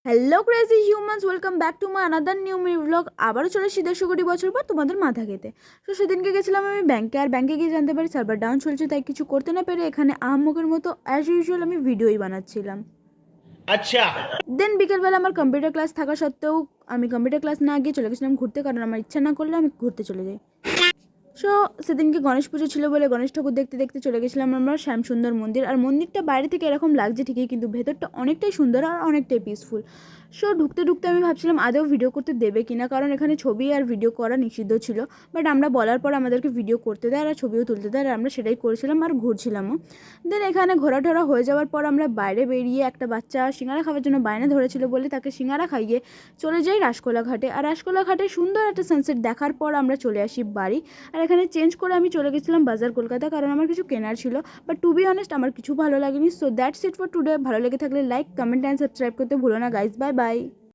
Hello crazy humans, welcome back to my another new me blog. আবারও চলে ১৫০ কোটি বছর পর তোমাদের মাথা খেতে। তো সেদিনকে গেছিলাম আমি ব্যাংকে, আর ব্যাংকে গিয়ে জানতে পারি সার্ভার ডাউন চলছে, তাই কিছু করতে না পেরে এখানে আহাম্মকের মতো অ্যাজ ইউজুয়াল আমি ভিডিওই বানাচ্ছিলাম। अच्छा। দেন বিকেলবেলা আমার কম্পিউটার ক্লাস থাকা সত্ত্বেও আমি কম্পিউটার ক্লাস না গিয়ে চলে গেছিলাম ঘুরতে, কারণ আমার ইচ্ছা না করলে আমি ঘুরতে চলে যাই। সো সেদিনকে গণেশ পুজো ছিল বলে গণেশ ঠাকুর দেখতে দেখতে চলে গেছিলাম আমরা শ্যামসুন্দর মন্দির। আর মন্দিরটা বাইরে থেকে এরকম লাগছে ঠিকই, কিন্তু ভেতরটা অনেকটাই সুন্দর আর অনেকটাই পিসফুল। সো ঢুকতে ঢুকতে আমি ভাবছিলাম আদৌ ভিডিও করতে দেবে কিনা, কারণ এখানে ছবি আর ভিডিও করা নিষিদ্ধ ছিল। বাট আমরা বলার পর আমাদেরকে ভিডিও করতে দেয় আর ছবিও তুলতে দেয়, আর আমরা সেটাই করেছিলাম আর ঘুরছিলামও। দেন এখানে ঘোরাটোরা হয়ে যাওয়ার পর আমরা বাইরে বেরিয়ে একটা বাচ্চা সিঙ্গারা খাওয়ার জন্য বায়না ধরেছিল বলে তাকে সিঙ্গারা খাইয়ে চলে যাই রাসকোলা ঘাটে। আর রাসকোলা ঘাটে সুন্দর একটা সানসেট দেখার পর আমরা চলে আসি বাড়ি। আর এখানে চেঞ্জ করে আমি চলে গেছিলাম বাজার কলকাতা, কারণ আমার কিছু কেনার ছিল। বাট টু বি অনেস্ট আমার কিছু ভালো লাগেনি। So that's it for today. ভালো লেগে থাকলে লাইক, কমেন্ট অ্যান্ড সাবস্ক্রাইব করতে ভুলো না গাইজ। Bye bye.